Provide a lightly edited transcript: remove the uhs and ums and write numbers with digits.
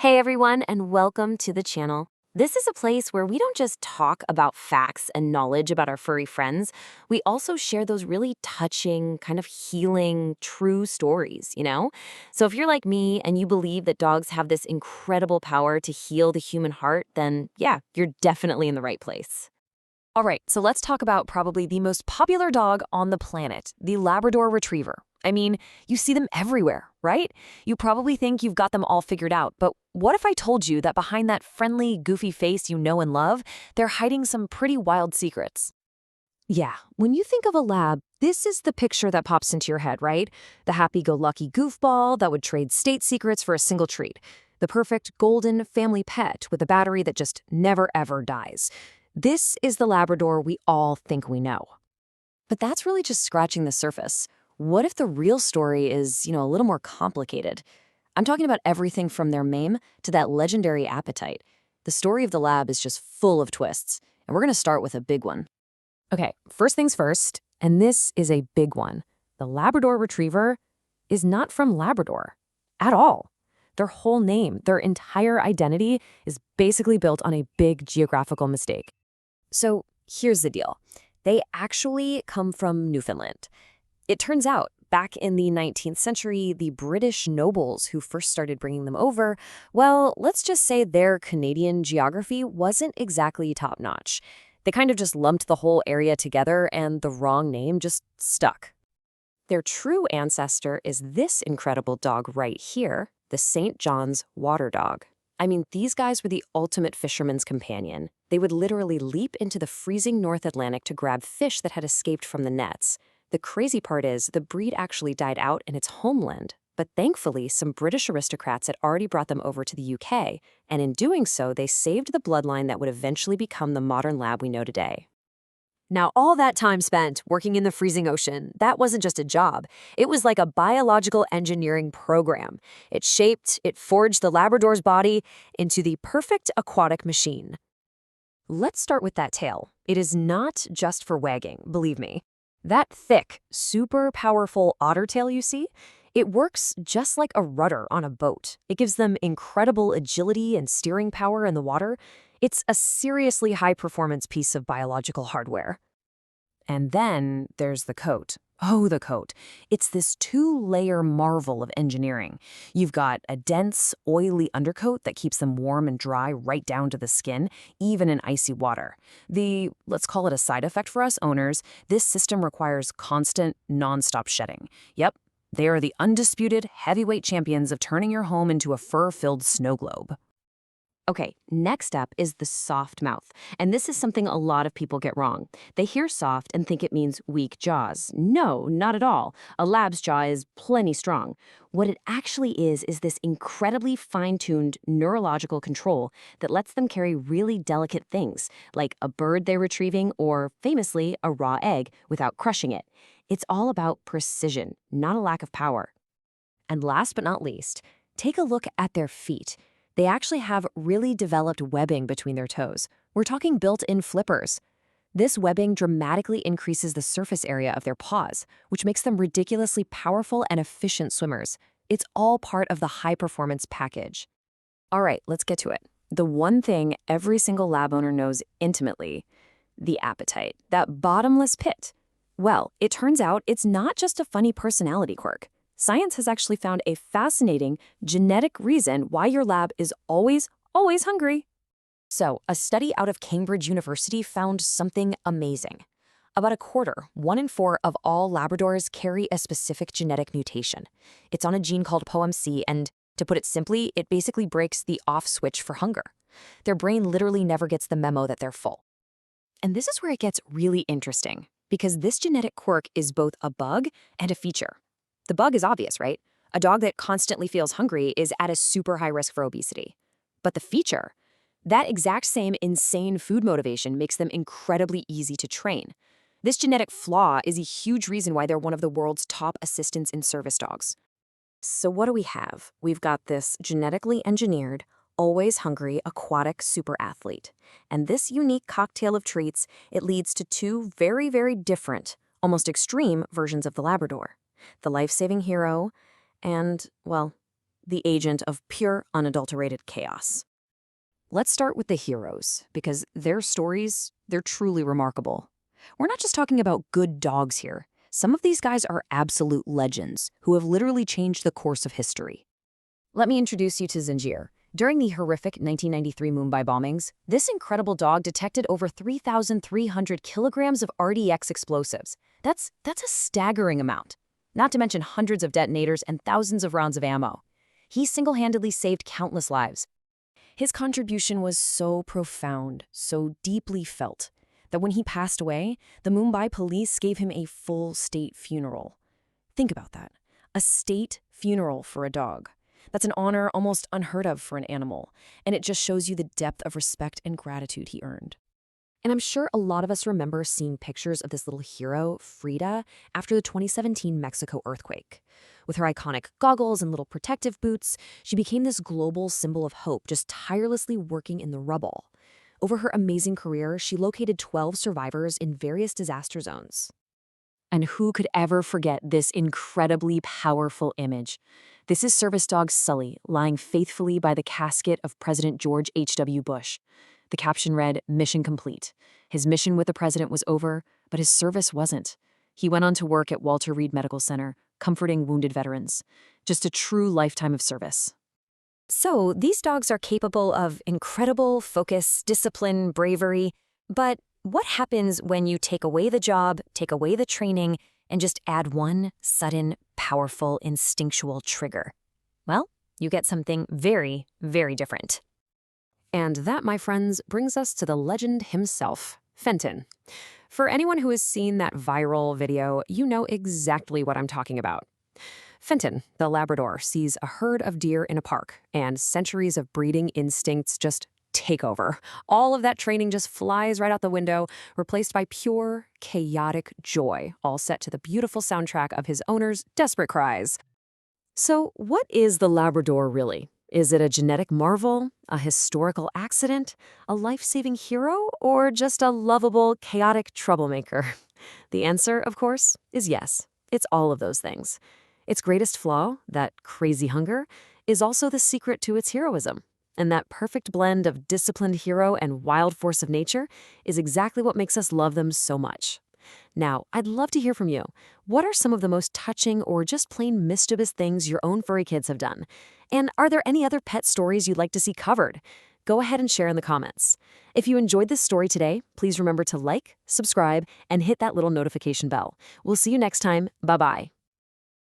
Hey everyone, and welcome to the channel. This is a place where we don't just talk about facts and knowledge about our furry friends, we also share those really touching, kind of healing, true stories? So if you're like me and you believe that dogs have this incredible power to heal the human heart, then yeah, you're definitely in the right place. All right, so let's talk about probably the most popular dog on the planet, the Labrador Retriever. I mean, you see them everywhere, right? You probably think you've got them all figured out, but what if I told you that behind that friendly, goofy face you know and love, they're hiding some pretty wild secrets? Yeah, when you think of a lab, this is the picture that pops into your head, right? The happy-go-lucky goofball that would trade state secrets for a single treat. The perfect golden family pet with a battery that just never ever dies. This is the Labrador we all think we know. But that's really just scratching the surface. What if the real story is, a little more complicated? I'm talking about everything from their mane to that legendary appetite. The story of the lab is just full of twists, and we're going to start with a big one. Okay, first things first, and this is a big one. The Labrador Retriever is not from Labrador at all. Their whole name, their entire identity is basically built on a big geographical mistake. So here's the deal. They actually come from Newfoundland. It turns out, back in the 19th century, the British nobles who first started bringing them over, well, let's just say their Canadian geography wasn't exactly top-notch. They kind of just lumped the whole area together and the wrong name just stuck. Their true ancestor is this incredible dog right here, the St. John's water dog. I mean, these guys were the ultimate fisherman's companion. They would literally leap into the freezing North Atlantic to grab fish that had escaped from the nets. The crazy part is, the breed actually died out in its homeland, but thankfully some British aristocrats had already brought them over to the UK, and in doing so, they saved the bloodline that would eventually become the modern lab we know today. Now, all that time spent working in the freezing ocean, that wasn't just a job. It was like a biological engineering program. It forged the Labrador's body into the perfect aquatic machine. Let's start with that tail. It is not just for wagging, believe me. That thick, super powerful otter tail you see, it works just like a rudder on a boat. It gives them incredible agility and steering power in the water. It's a seriously high-performance piece of biological hardware. And then there's the coat. Oh, the coat. It's this two-layer marvel of engineering. You've got a dense, oily undercoat that keeps them warm and dry right down to the skin, even in icy water. Let's call it a side effect for us owners, this system requires constant, non-stop shedding. Yep, they are the undisputed heavyweight champions of turning your home into a fur-filled snow globe. Okay, next up is the soft mouth, and this is something a lot of people get wrong. They hear soft and think it means weak jaws. No, not at all. A lab's jaw is plenty strong. What it actually is this incredibly fine-tuned neurological control that lets them carry really delicate things, like a bird they're retrieving or, famously, a raw egg, without crushing it. It's all about precision, not a lack of power. And last but not least, take a look at their feet. They actually have really developed webbing between their toes. We're talking built-in flippers. This webbing dramatically increases the surface area of their paws, which makes them ridiculously powerful and efficient swimmers. It's all part of the high-performance package. All right, let's get to it. The one thing every single lab owner knows intimately, the appetite, that bottomless pit. Well, it turns out it's not just a funny personality quirk. Science has actually found a fascinating genetic reason why your lab is always hungry. So, a study out of Cambridge University found something amazing. About a quarter, 1 in 4 of all Labradors carry a specific genetic mutation. It's on a gene called POMC, and to put it simply, it basically breaks the off switch for hunger. Their brain literally never gets the memo that they're full. And this is where it gets really interesting, because this genetic quirk is both a bug and a feature. The bug is obvious, right? A dog that constantly feels hungry is at a super high risk for obesity. But the feature, that exact same insane food motivation makes them incredibly easy to train. This genetic flaw is a huge reason why they're one of the world's top assistants in service dogs. So what do we have? We've got this genetically engineered, always hungry aquatic super athlete. And this unique cocktail of traits, it leads to two very, very different, almost extreme versions of the Labrador. The life-saving hero, and, well, the agent of pure, unadulterated chaos. Let's start with the heroes, because their stories, they're truly remarkable. We're not just talking about good dogs here. Some of these guys are absolute legends who have literally changed the course of history. Let me introduce you to Zanjir. During the horrific 1993 Mumbai bombings, this incredible dog detected over 3,300 kilograms of RDX explosives. That's a staggering amount. Not to mention hundreds of detonators and thousands of rounds of ammo. He single-handedly saved countless lives. His contribution was so profound, so deeply felt, that when he passed away, the Mumbai police gave him a full state funeral. Think about that. A state funeral for a dog. That's an honor almost unheard of for an animal, and it just shows you the depth of respect and gratitude he earned. And I'm sure a lot of us remember seeing pictures of this little hero, Frida, after the 2017 Mexico earthquake. With her iconic goggles and little protective boots, she became this global symbol of hope, just tirelessly working in the rubble. Over her amazing career, she located 12 survivors in various disaster zones. And who could ever forget this incredibly powerful image? This is service dog Sully, lying faithfully by the casket of President George H.W. Bush. The caption read, "Mission complete." His mission with the president was over, but his service wasn't. He went on to work at Walter Reed Medical Center, comforting wounded veterans. Just a true lifetime of service. So, these dogs are capable of incredible focus, discipline, bravery. But what happens when you take away the job, take away the training, and just add one sudden, powerful, instinctual trigger? Well, you get something very, very different. And that, my friends, brings us to the legend himself, Fenton. For anyone who has seen that viral video, you know exactly what I'm talking about. Fenton, the Labrador, sees a herd of deer in a park, and centuries of breeding instincts just take over. All of that training just flies right out the window, replaced by pure, chaotic joy, all set to the beautiful soundtrack of his owner's desperate cries. So, what is the Labrador really? Is it a genetic marvel, a historical accident, a life-saving hero, or just a lovable, chaotic troublemaker? The answer, of course, is yes. It's all of those things. Its greatest flaw, that crazy hunger, is also the secret to its heroism. And that perfect blend of disciplined hero and wild force of nature is exactly what makes us love them so much. Now, I'd love to hear from you. What are some of the most touching or just plain mischievous things your own furry kids have done? And are there any other pet stories you'd like to see covered? Go ahead and share in the comments. If you enjoyed this story today, please remember to like, subscribe, and hit that little notification bell. We'll see you next time. Bye-bye.